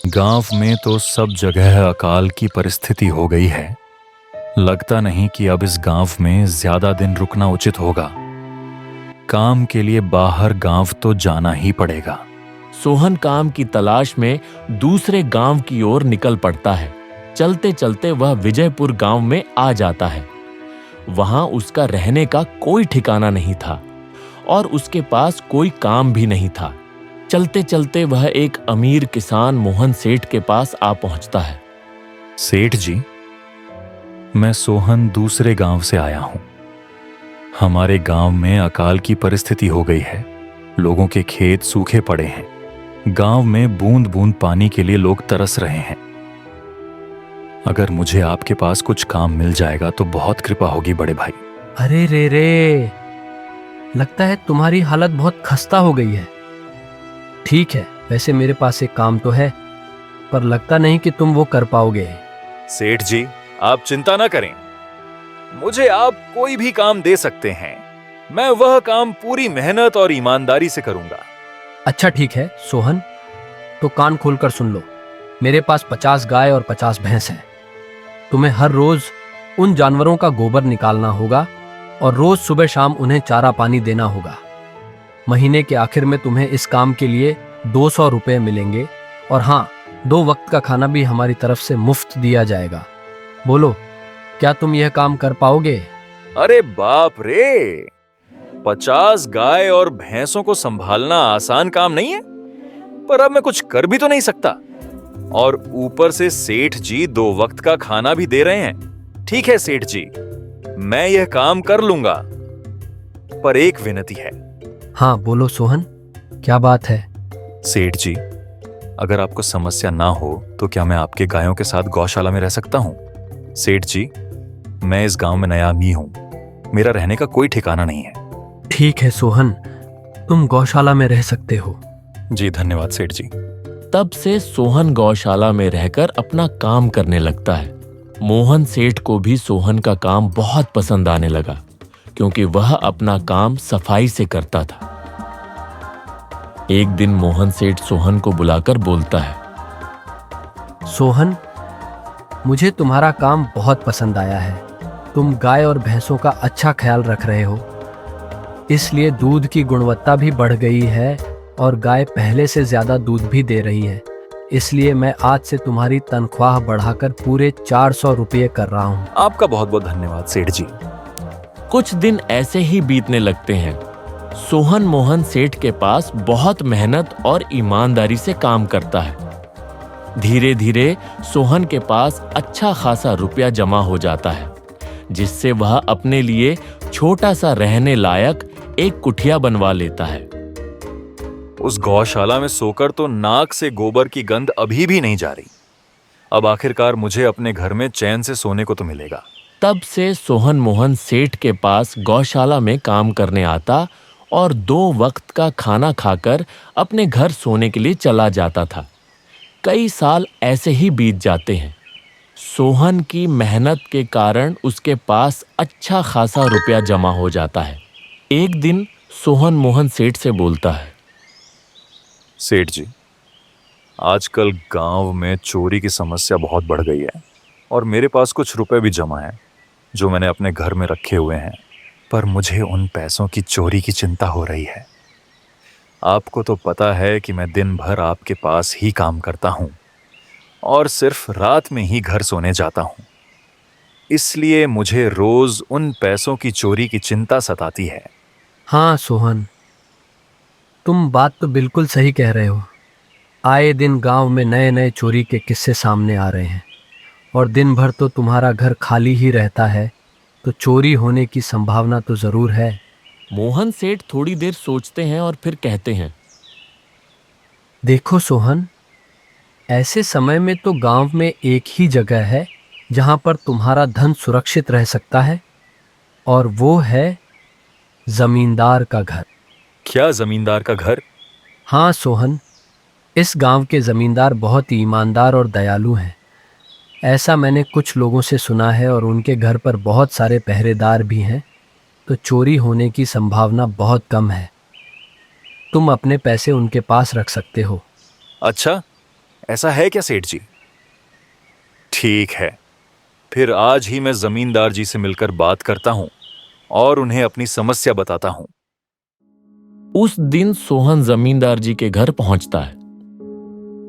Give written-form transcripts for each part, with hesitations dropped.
गांव में तो सब जगह अकाल की परिस्थिति हो गई है। लगता नहीं कि अब इस गांव में ज्यादा दिन रुकना उचित होगा। काम के लिए बाहर गांव तो जाना ही पड़ेगा। सोहन काम की तलाश में दूसरे गांव की ओर निकल पड़ता है। चलते चलते वह विजयपुर गांव में आ जाता है। वहां उसका रहने का कोई ठिकाना नहीं था और उसके पास कोई काम भी नहीं था। चलते चलते वह एक अमीर किसान मोहन सेठ के पास आ पहुंचता है। सेठ जी, मैं सोहन दूसरे गांव से आया हूं। हमारे गांव में अकाल की परिस्थिति हो गई है। लोगों के खेत सूखे पड़े हैं। गांव में बूंद बूंद पानी के लिए लोग तरस रहे हैं। अगर मुझे आपके पास कुछ काम मिल जाएगा तो बहुत कृपा होगी बड़े भाई। अरे रे रे, लगता है तुम्हारी हालत बहुत खस्ता हो गई है। ठीक है, वैसे मेरे पास एक काम तो है, पर लगता नहीं कि तुम वो कर पाओगे। सेठ जी, आप चिंता ना करें। मुझे आप कोई भी काम दे सकते हैं। मैं वह काम पूरी मेहनत और ईमानदारी से करूंगा। अच्छा ठीक है सोहन, तो कान खोलकर सुन लो। मेरे पास 50 गाय और 50 भैंस हैं। तुम्हें हर रोज उन जानवरों का गोबर निकालना होगा और रोज सुबह शाम उन्हें चारा पानी देना होगा। महीने के आखिर में तुम्हें इस काम के लिए 200 रुपए मिलेंगे और हाँ, 2 वक्त का खाना भी हमारी तरफ से मुफ्त दिया जाएगा। बोलो, क्या तुम यह काम कर पाओगे? अरे बाप रे, 50 गाय और भैंसों को संभालना आसान काम नहीं है। पर अब मैं कुछ कर भी तो नहीं सकता। और ऊपर से सेठ जी 2 वक्त का खाना भी दे रहे हैं। ठीक है सेठ जी, मैं यह काम कर लूंगा, पर एक विनती है। हाँ बोलो सोहन, क्या बात है? सेठ जी, अगर आपको समस्या ना हो तो क्या मैं आपके गायों के साथ गौशाला में रह सकता हूँ? सेठ जी, मैं इस गांव में नया आदमी हूँ। मेरा रहने का कोई ठिकाना नहीं है। ठीक है सोहन, तुम गौशाला में रह सकते हो। जी धन्यवाद सेठ जी। तब से सोहन गौशाला में रहकर अपना काम करने लगता है। मोहन सेठ को भी सोहन का काम बहुत पसंद आने लगा, क्योंकि वह अपना काम सफाई से करता था। एक दिन मोहन सेठ सोहन को बुलाकर बोलता है, सोहन, मुझे तुम्हारा काम बहुत पसंद आया है। तुम गाय और भैंसों का अच्छा ख्याल रख रहे हो, इसलिए दूध की गुणवत्ता भी बढ़ गई है और गाय पहले से ज्यादा दूध भी दे रही है। इसलिए मैं आज से तुम्हारी तनख्वाह बढ़ाकर पूरे 400 रुपये कर रहा हूँ। आपका बहुत बहुत धन्यवाद सेठ जी। कुछ दिन ऐसे ही बीतने लगते हैं। सोहन मोहन सेठ के पास बहुत मेहनत और ईमानदारी से काम करता है। धीरे धीरे सोहन के पास अच्छा खासा रुपया जमा हो जाता है, जिससे वह अपने लिए छोटा सा रहने लायक एक कुटिया बनवा लेता है। उस गौशाला में सोकर तो नाक से गोबर की गंध अभी भी नहीं जा रही। अब आखिरकार मुझे अपने घर में चैन से सोने को तो मिलेगा। तब से सोहन मोहन सेठ के पास गौशाला में काम करने आता और 2 वक्त का खाना खाकर अपने घर सोने के लिए चला जाता था। कई साल ऐसे ही बीत जाते हैं। सोहन की मेहनत के कारण उसके पास अच्छा खासा रुपया जमा हो जाता है। एक दिन सोहन मोहन सेठ से बोलता है, सेठ जी, आजकल गांव में चोरी की समस्या बहुत बढ़ गई है और मेरे पास कुछ रुपए भी जमा हैं जो मैंने अपने घर में रखे हुए हैं, पर मुझे उन पैसों की चोरी की चिंता हो रही है। आपको तो पता है कि मैं दिन भर आपके पास ही काम करता हूं और सिर्फ रात में ही घर सोने जाता हूं। इसलिए मुझे रोज उन पैसों की चोरी की चिंता सताती है। हाँ सोहन, तुम बात तो बिल्कुल सही कह रहे हो। आए दिन गांव में नए नए चोरी के किस्से सामने आ रहे हैं और दिन भर तो तुम्हारा घर खाली ही रहता है, तो चोरी होने की संभावना तो जरूर है। मोहन सेठ थोड़ी देर सोचते हैं और फिर कहते हैं, देखो सोहन, ऐसे समय में तो गांव में एक ही जगह है जहां पर तुम्हारा धन सुरक्षित रह सकता है, और वो है जमींदार का घर। क्या जमींदार का घर? हाँ सोहन, इस गांव के जमींदार बहुत ही ईमानदार और दयालु हैं। ऐसा मैंने कुछ लोगों से सुना है और उनके घर पर बहुत सारे पहरेदार भी हैं, तो चोरी होने की संभावना बहुत कम है। तुम अपने पैसे उनके पास रख सकते हो। अच्छा, ऐसा है क्या सेठ जी? ठीक है, फिर आज ही मैं जमींदार जी से मिलकर बात करता हूं और उन्हें अपनी समस्या बताता हूं। उस दिन सोहन जमींदार जी के घर पहुंचता है।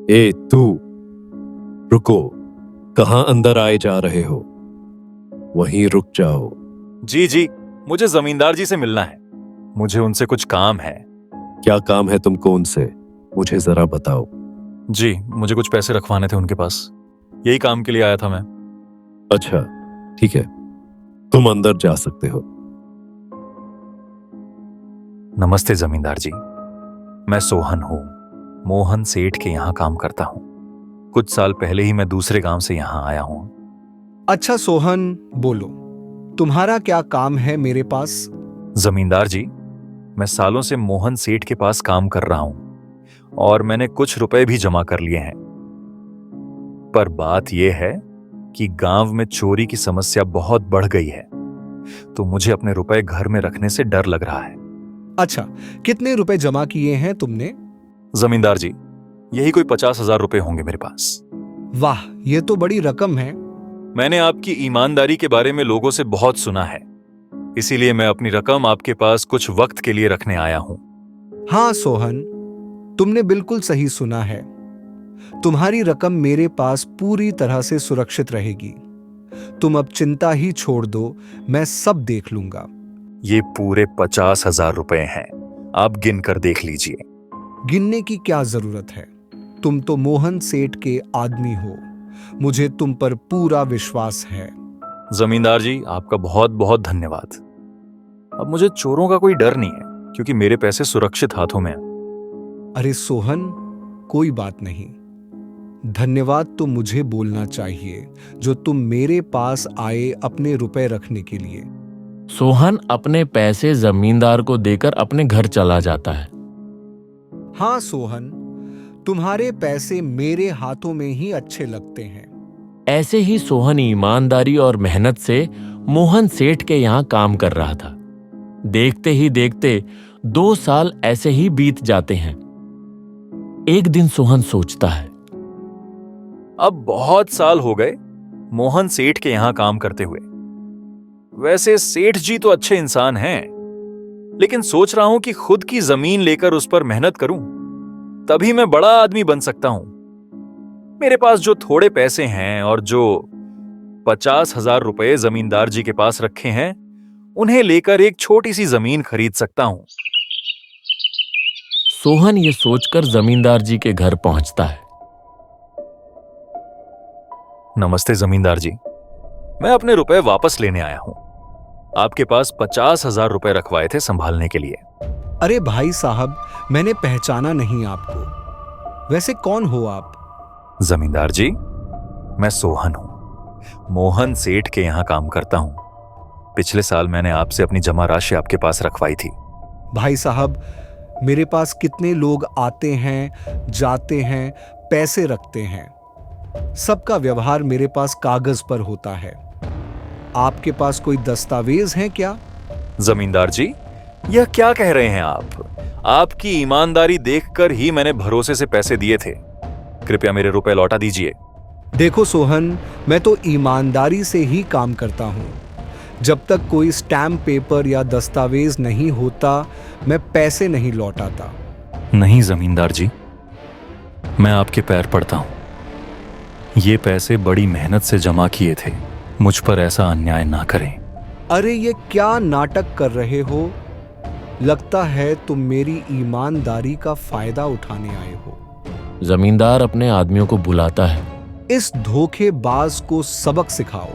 ए तू, रुको, कहां अंदर आए जा रहे हो? वहीं रुक जाओ। जी जी, मुझे जमींदार जी से मिलना है। मुझे उनसे कुछ काम है। क्या काम है तुमको उनसे? मुझे जरा बताओ। जी, मुझे कुछ पैसे रखवाने थे उनके पास, यही काम के लिए आया था मैं। अच्छा, ठीक है, तुम अंदर जा सकते हो। नमस्ते जमींदार जी, मैं सोहन हूं, मोहन सेठ के यहाँ काम करता हूं। कुछ साल पहले ही मैं दूसरे गांव से यहाँ आया हूं। अच्छा सोहन, बोलो, तुम्हारा क्या काम है मेरे पास? जमींदार जी, मैं सालों से मोहन सेठ के पास काम कर रहा हूं और मैंने कुछ रुपए भी जमा कर लिए हैं। पर बात यह है कि गांव में चोरी की समस्या बहुत बढ़ गई है, तो मुझे अपने रुपए घर में रखने से डर लग रहा है। अच्छा, कितने रुपए जमा किए हैं तुमने? जमींदार जी, यही कोई 50,000 रुपए होंगे मेरे पास। वाह, ये तो बड़ी रकम है। मैंने आपकी ईमानदारी के बारे में लोगों से बहुत सुना है, इसीलिए मैं अपनी रकम आपके पास कुछ वक्त के लिए रखने आया हूं। हाँ सोहन, तुमने बिल्कुल सही सुना है। तुम्हारी रकम मेरे पास पूरी तरह से सुरक्षित रहेगी। तुम अब चिंता ही छोड़ दो, मैं सब देख लूंगा। ये पूरे 50,000 रुपए हैं, आप गिन कर देख लीजिए। गिनने की क्या जरूरत है? तुम तो मोहन सेठ के आदमी हो, मुझे तुम पर पूरा विश्वास है। जमींदार जी, आपका बहुत बहुत धन्यवाद। अब मुझे चोरों का कोई डर नहीं है, क्योंकि मेरे पैसे सुरक्षित हाथों में हैं। अरे सोहन, कोई बात नहीं। धन्यवाद तो मुझे बोलना चाहिए, जो तुम मेरे पास आए अपने रुपए रखने के लिए। सोहन अपने पैसे जमींदार को देकर अपने घर चला जाता है। हाँ सोहन, तुम्हारे पैसे मेरे हाथों में ही अच्छे लगते हैं। ऐसे ही सोहन ईमानदारी और मेहनत से मोहन सेठ के यहाँ काम कर रहा था। देखते ही देखते 2 साल ऐसे ही बीत जाते हैं। एक दिन सोहन सोचता है, अब बहुत साल हो गए मोहन सेठ के यहां काम करते हुए। वैसे सेठ जी तो अच्छे इंसान हैं, लेकिन सोच रहा हूं कि खुद की जमीन लेकर उस पर मेहनत करूं, तभी मैं बड़ा आदमी बन सकता हूं। मेरे पास जो थोड़े पैसे हैं और जो 50,000 रुपए जमींदार जी के पास रखे हैं, उन्हें लेकर एक छोटी सी जमीन खरीद सकता हूं। सोहन ये सोचकर जमींदार जी के घर पहुंचता है। नमस्ते जमींदार जी, मैं अपने रुपए वापस लेने आया हूं। आपके पास 50,000 रुपए रखवाए थे संभालने के लिए। अरे भाई साहब, मैंने पहचाना नहीं आपको। वैसे कौन हो आप? जमींदार जी, मैं सोहन हूं, मोहन सेठ के यहां काम करता हूं। पिछले साल मैंने आपसे अपनी जमा राशि आपके पास रखवाई थी। भाई साहब, मेरे पास कितने लोग आते हैं, जाते हैं, पैसे रखते हैं। सबका व्यवहार मेरे पास कागज पर होता है। आपके पास कोई दस्तावेज है क्या? जमींदार जी, यह क्या कह रहे हैं आप? आपकी ईमानदारी देखकर ही मैंने भरोसे से पैसे दिए थे। कृपया मेरे रुपए लौटा दीजिए। देखो सोहन, मैं तो ईमानदारी से ही काम करता हूं। जब तक कोई स्टैम्प पेपर या दस्तावेज नहीं होता, मैं पैसे नहीं लौटाता। नहीं जमींदार जी, मैं आपके पैर पड़ता हूं। ये पैसे बड़ी मेहनत से जमा किए थे, मुझ पर ऐसा अन्याय ना करें। अरे ये क्या नाटक कर रहे हो? लगता है तुम मेरी ईमानदारी का फायदा उठाने आए हो। जमींदार अपने आदमियों को बुलाता है। इस धोखेबाज को सबक सिखाओ।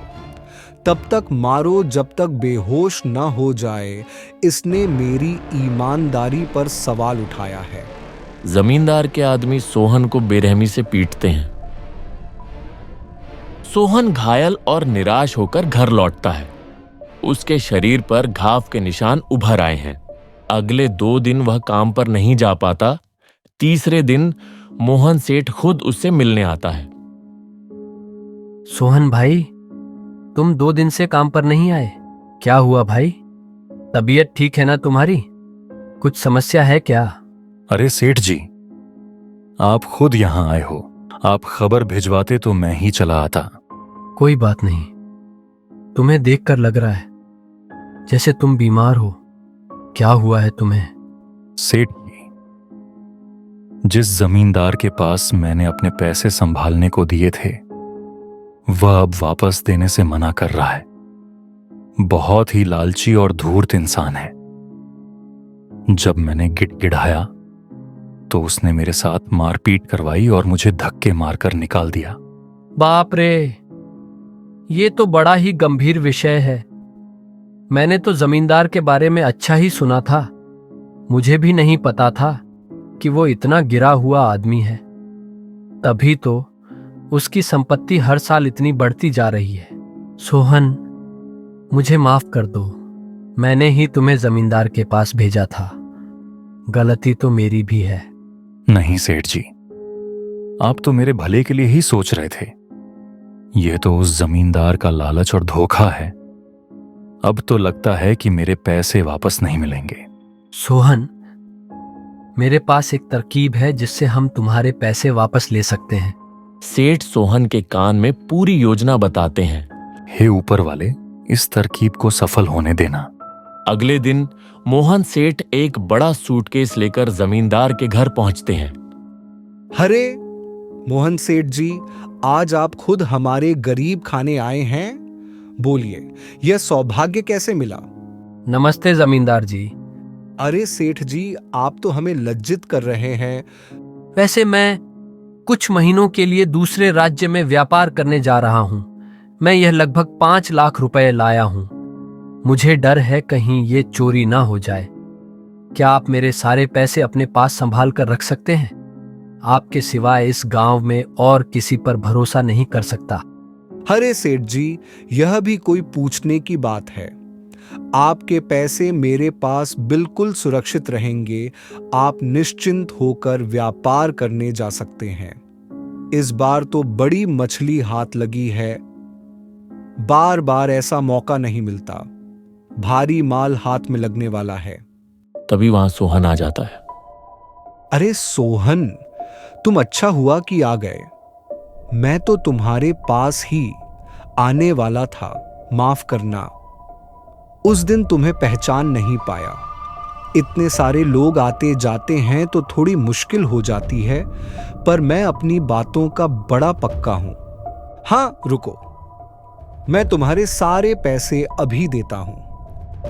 तब तक मारो जब तक बेहोश ना हो जाए। इसने मेरी ईमानदारी पर सवाल उठाया है। जमींदार के आदमी सोहन को बेरहमी से पीटते हैं। सोहन घायल और निराश होकर घर लौटता है। उसके शरीर पर घाव के निशान उभर आए हैं। अगले 2 दिन वह काम पर नहीं जा पाता। तीसरे दिन मोहन सेठ खुद उससे मिलने आता है। सोहन भाई, तुम 2 दिन से काम पर नहीं आए, क्या हुआ भाई? तबीयत ठीक है ना तुम्हारी? कुछ समस्या है क्या? अरे सेठ जी, आप खुद यहां आए हो। आप खबर भिजवाते तो मैं ही चला आता। कोई बात नहीं, तुम्हें देखकर लग रहा है जैसे तुम बीमार हो। क्या हुआ है तुम्हें? सेठ जी, जिस जमींदार के पास मैंने अपने पैसे संभालने को दिए थे वह अब वापस देने से मना कर रहा है। बहुत ही लालची और धूर्त इंसान है। जब मैंने गिड़गिड़ाया तो उसने मेरे साथ मारपीट करवाई और मुझे धक्के मारकर निकाल दिया। बाप रे, ये तो बड़ा ही गंभीर विषय है। मैंने तो जमींदार के बारे में अच्छा ही सुना था। मुझे भी नहीं पता था कि वो इतना गिरा हुआ आदमी है। तभी तो उसकी संपत्ति हर साल इतनी बढ़ती जा रही है। सोहन, मुझे माफ कर दो। मैंने ही तुम्हें जमींदार के पास भेजा था। गलती तो मेरी भी है। नहीं सेठ जी, आप तो मेरे भले के लिए ही सोच रहे थे। यह तो उस जमींदार का लालच और धोखा है। अब तो लगता है कि मेरे पैसे वापस नहीं मिलेंगे। सोहन, मेरे पास एक तरकीब है जिससे हम तुम्हारे पैसे वापस ले सकते हैं। सेठ सोहन के कान में पूरी योजना बताते हैं। हे ऊपर वाले, इस तरकीब को सफल होने देना। अगले दिन मोहन सेठ एक बड़ा सूटकेस लेकर जमींदार के घर पहुंचते हैं। अरे मोहन सेठ जी, आज आप खुद हमारे गरीब खाने आए हैं। बोलिए, यह सौभाग्य कैसे मिला? नमस्ते जमींदार जी। अरे सेठ जी, आप तो हमें लज्जित कर रहे हैं। वैसे मैं कुछ महीनों के लिए दूसरे राज्य में व्यापार करने जा रहा हूं। मैं यह लगभग 5 लाख रुपए लाया हूं। मुझे डर है कहीं ये चोरी ना हो जाए। क्या आप मेरे सारे पैसे अपने पास संभाल कर रख सकते हैं? आपके सिवाय इस गांव में और किसी पर भरोसा नहीं कर सकता। अरे सेठ जी, यह भी कोई पूछने की बात है? आपके पैसे मेरे पास बिल्कुल सुरक्षित रहेंगे। आप निश्चिंत होकर व्यापार करने जा सकते हैं। इस बार तो बड़ी मछली हाथ लगी है। बार बार ऐसा मौका नहीं मिलता। भारी माल हाथ में लगने वाला है। तभी वहां सोहन आ जाता है। अरे सोहन, तुम अच्छा हुआ कि आ गए। मैं तो तुम्हारे पास ही आने वाला था। माफ करना, उस दिन तुम्हें पहचान नहीं पाया। इतने सारे लोग आते जाते हैं तो थोड़ी मुश्किल हो जाती है, पर मैं अपनी बातों का बड़ा पक्का हूं। हाँ रुको, मैं तुम्हारे सारे पैसे अभी देता हूं।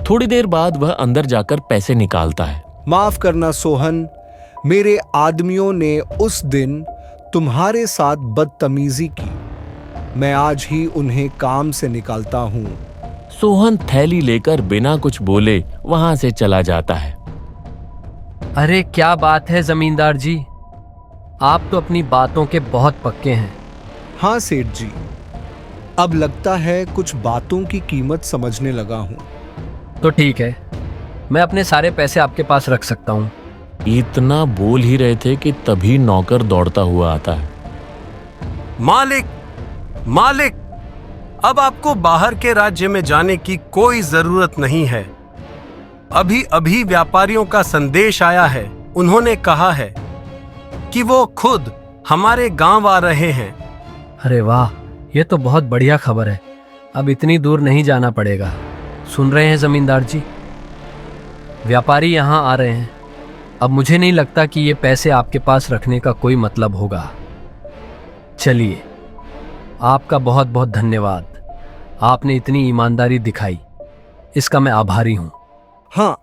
थोड़ी देर बाद वह अंदर जाकर पैसे निकालता है। माफ करना सोहन, मेरे आदमियों ने उस दिन तुम्हारे साथ बदतमीजी की। मैं आज ही उन्हें काम से निकालता हूं। सोहन थैली लेकर बिना कुछ बोले वहां से चला जाता है। अरे क्या बात है जमींदार जी, आप तो अपनी बातों के बहुत पक्के हैं। हाँ सेठ जी, अब लगता है कुछ बातों की कीमत समझने लगा हूं। तो ठीक है, मैं अपने सारे पैसे आपके पास रख सकता हूं। इतना बोल ही रहे थे कि तभी नौकर दौड़ता हुआ आता है। मालिक, मालिक, अब आपको बाहर के राज्य में जाने की कोई जरूरत नहीं है। अभी अभी व्यापारियों का संदेश आया है। उन्होंने कहा है कि वो खुद हमारे गांव आ रहे हैं। अरे वाह, ये तो बहुत बढ़िया खबर है। अब इतनी दूर नहीं जाना पड़ेगा। सुन रहे हैं जमींदार जी, व्यापारी यहाँ आ रहे हैं। अब मुझे नहीं लगता कि ये पैसे आपके पास रखने का कोई मतलब होगा। चलिए, आपका बहुत बहुत धन्यवाद। आपने इतनी ईमानदारी दिखाई, इसका मैं आभारी हूं। हाँ,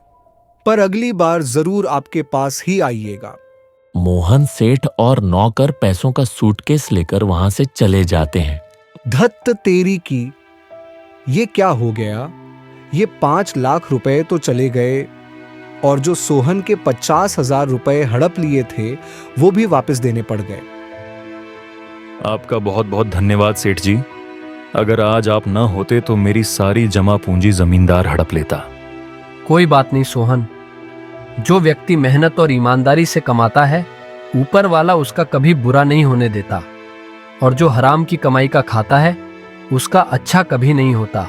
पर अगली बार जरूर आपके पास ही आइएगा। मोहन सेठ और नौकर पैसों का सूटकेस लेकर वहां से चले जाते हैं। धत्त तेरी की, ये क्या हो गया? ये 5 लाख रुपए तो चले गए और जो सोहन के 50,000 रुपए हड़प लिए थे वो भी वापस देने पड़ गए। आपका बहुत बहुत धन्यवाद सेठ जी। अगर आज आप न होते तो मेरी सारी जमा पूंजी जमींदार हड़प लेता। कोई बात नहीं सोहन, जो व्यक्ति मेहनत और ईमानदारी से कमाता है, ऊपर वाला उसका कभी बुरा नहीं होने देता, और जो हराम की कमाई का खाता है, उसका अच्छा कभी नहीं होता।